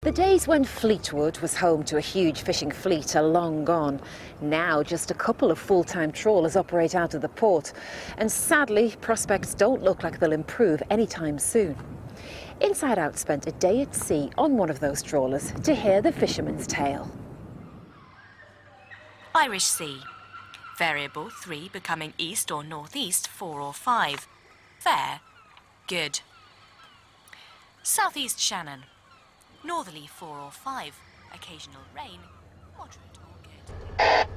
The days when Fleetwood was home to a huge fishing fleet are long gone. Now just a couple of full-time trawlers operate out of the port, and sadly prospects don't look like they'll improve anytime soon. Inside Out spent a day at sea on one of those trawlers to hear the fisherman's tale. Irish Sea. Variable 3 becoming east or northeast 4 or 5. Fair. Good. Southeast Shannon. Northerly 4 or 5. Occasional rain. Moderate or good.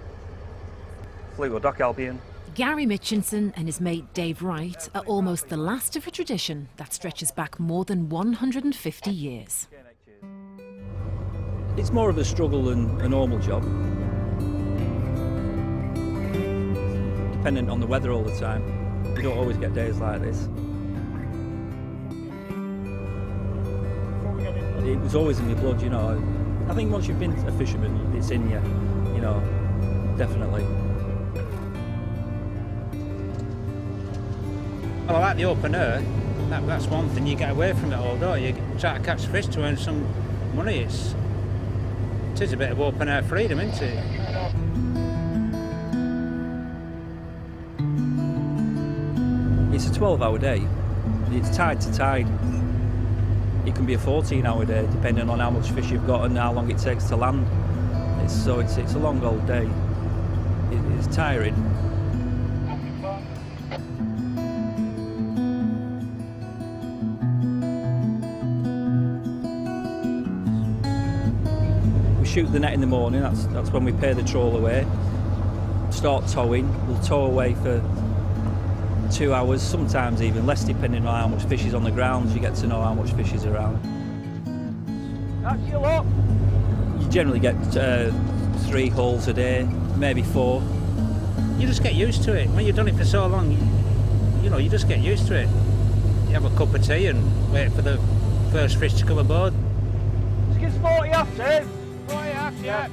Fleetwood Dock Albion. Gary Mitchinson and his mate Dave Wright are almost the last of a tradition that stretches back more than 150 years. It's more of a struggle than a normal job. Dependent on the weather all the time. You don't always get days like this. It was always in my blood, you know. I think once you've been a fisherman, it's in you know, definitely. Well, I like the open air. That's one thing, you get away from it all, don't you? Try to catch fish to earn some money. It is a bit of open air freedom, isn't it? It's a 12-hour day. It's tide to tide. It can be a 14-hour day, depending on how much fish you've got and how long it takes to land. It's a long old day. It's tiring. We shoot the net in the morning. That's when we pay the trawl away. Start towing. We'll tow away for 2 hours, sometimes even less, depending on how much fish is on the ground. You get to know how much fish is around. That's your lot. You generally get 3 hauls a day, maybe 4. You just get used to it. When you've done it for so long, you know, you just get used to it. You have a cup of tea and wait for the first fish to come aboard. Skid's 40 off, Dave. 40 off, yeah.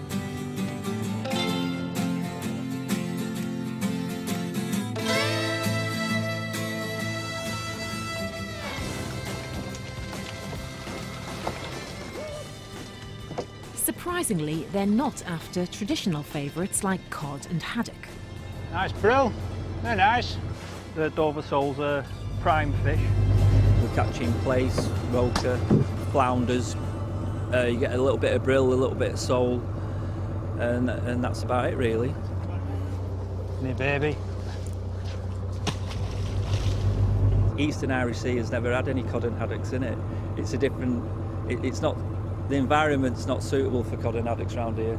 Surprisingly, they're not after traditional favourites like cod and haddock. Nice brill, they're nice. The Dover soles are prime fish. We're catching plaice, roker, flounders. You get a little bit of brill, a little bit of sole, and that's about it really. Me baby. Eastern Irish Sea has never had any cod and haddocks in it. It's a different, it's not, the environment's not suitable for cod and haddocks around here.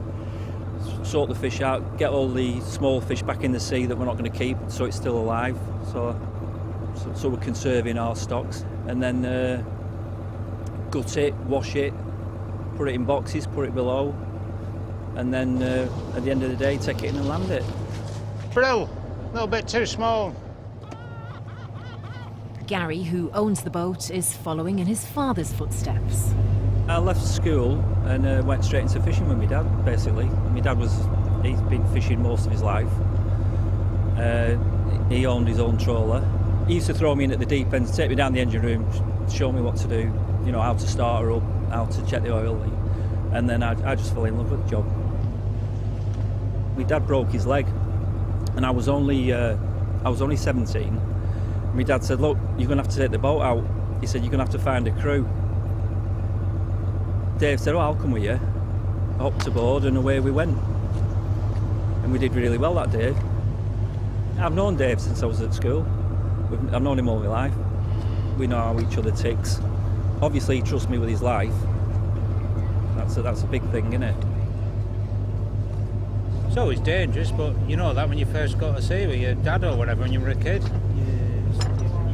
Sort the fish out, get all the small fish back in the sea that we're not going to keep, so it's still alive. So we're conserving our stocks, and then gut it, wash it, put it in boxes, put it below, and then at the end of the day, take it in and land it. Brill, a little bit too small. Gary, who owns the boat, is following in his father's footsteps. I left school and went straight into fishing with my dad, basically. My dad he's been fishing most of his life. He owned his own trawler. He used to throw me in at the deep end, take me down the engine room, show me what to do, you know, how to start her up, how to check the oil, and then I just fell in love with the job. My dad broke his leg, and I was only 17. My dad said, "Look, you're going to have to take the boat out." He said, "You're going to have to find a crew." Dave said, "Oh, I'll come with you." I hopped aboard and away we went. And we did really well that day. I've known Dave since I was at school. I've known him all my life. We know how each other ticks. Obviously, he trusts me with his life. That's a big thing, isn't it? It's always dangerous, but you know that when you first go to sea with your dad or whatever when you were a kid.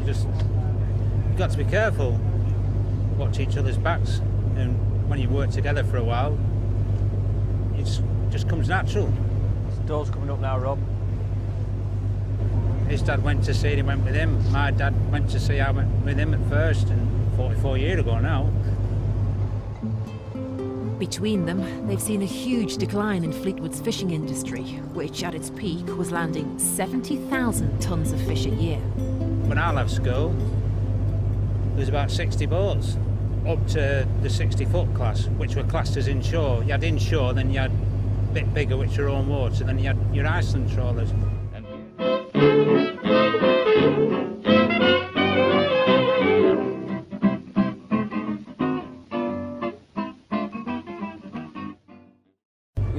You've got to be careful. Watch each other's backs. And when you work together for a while, it just comes natural. The door's coming up now, Rob. His dad went to sea and he went with him. My dad went to sea, I went with him at first, and 44 years ago now. Between them, they've seen a huge decline in Fleetwood's fishing industry, which at its peak was landing 70,000 tonnes of fish a year. When I left school, there was about 60 boats. up to the 60-foot class, which were classed as inshore. You had inshore, then you had a bit bigger, which were own water, then you had your Iceland trawlers.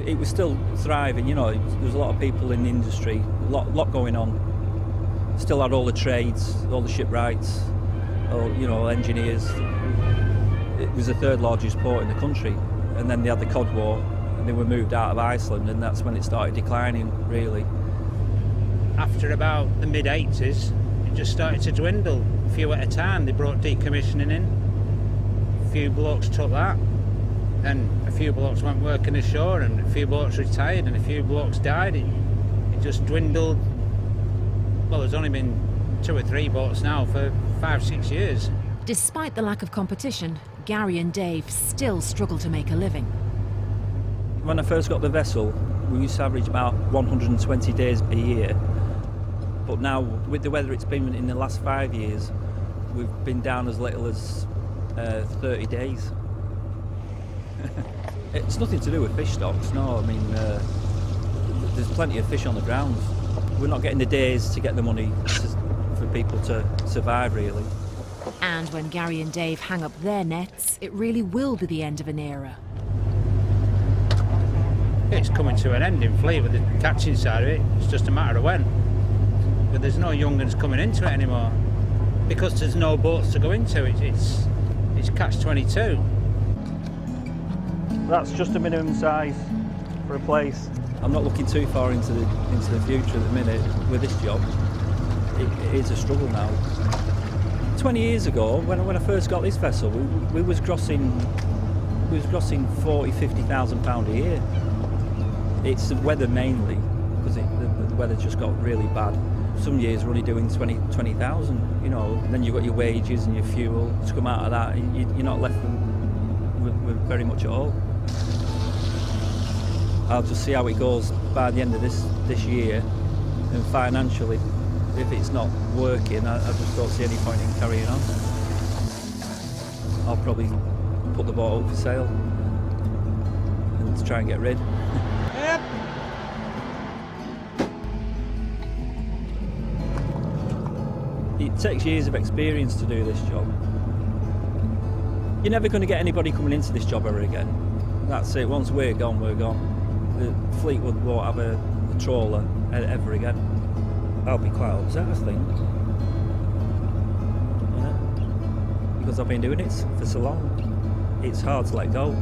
It was still thriving, you know, there was a lot of people in the industry, a lot going on. Still had all the trades, all the shipwrights, all, you know, engineers. It was the third largest port in the country, and then they had the Cod War and they were moved out of Iceland, and that's when it started declining, really. After about the mid-80s, it just started to dwindle, a few at a time. They brought decommissioning in, a few blokes took that, and a few blokes went working ashore, and a few blokes retired, and a few blokes died. It just dwindled. Well, there's only been 2 or 3 boats now for 5-6 years. Despite the lack of competition, Gary and Dave still struggle to make a living. When I first got the vessel, we used to average about 120 days a year. But now, with the weather it's been in the last 5 years, we've been down as little as 30 days. It's nothing to do with fish stocks, no. I mean, there's plenty of fish on the ground. We're not getting the days to get the money for people to survive, really. And when Gary and Dave hang up their nets, it really will be the end of an era. It's coming to an end in Fleetwood, the catching side of it. It's just a matter of when. But there's no young uns coming into it anymore because there's no boats to go into. It's catch-22. That's just a minimum size for a place. I'm not looking too far into the future at the minute with this job. It is a struggle now. 20 years ago, when I first got this vessel, we was grossing 40,000–50,000 £50,000 a year. It's the weather mainly, because the weather just got really bad. Some years we're only doing 20,000, you know. And then you've got your wages and your fuel to come out of that, and you're not left with very much at all. I'll just see how it goes by the end of this year, and financially, if it's not working, I just don't see any point in carrying on. I'll probably put the boat up for sale and try and get rid. Yep. It takes years of experience to do this job. You're never going to get anybody coming into this job ever again. That's it. Once we're gone, we're gone. The Fleetwood won't have a trawler ever again. I'll be quite upset, I think. Yeah. Because I've been doing it for so long. It's hard to let go.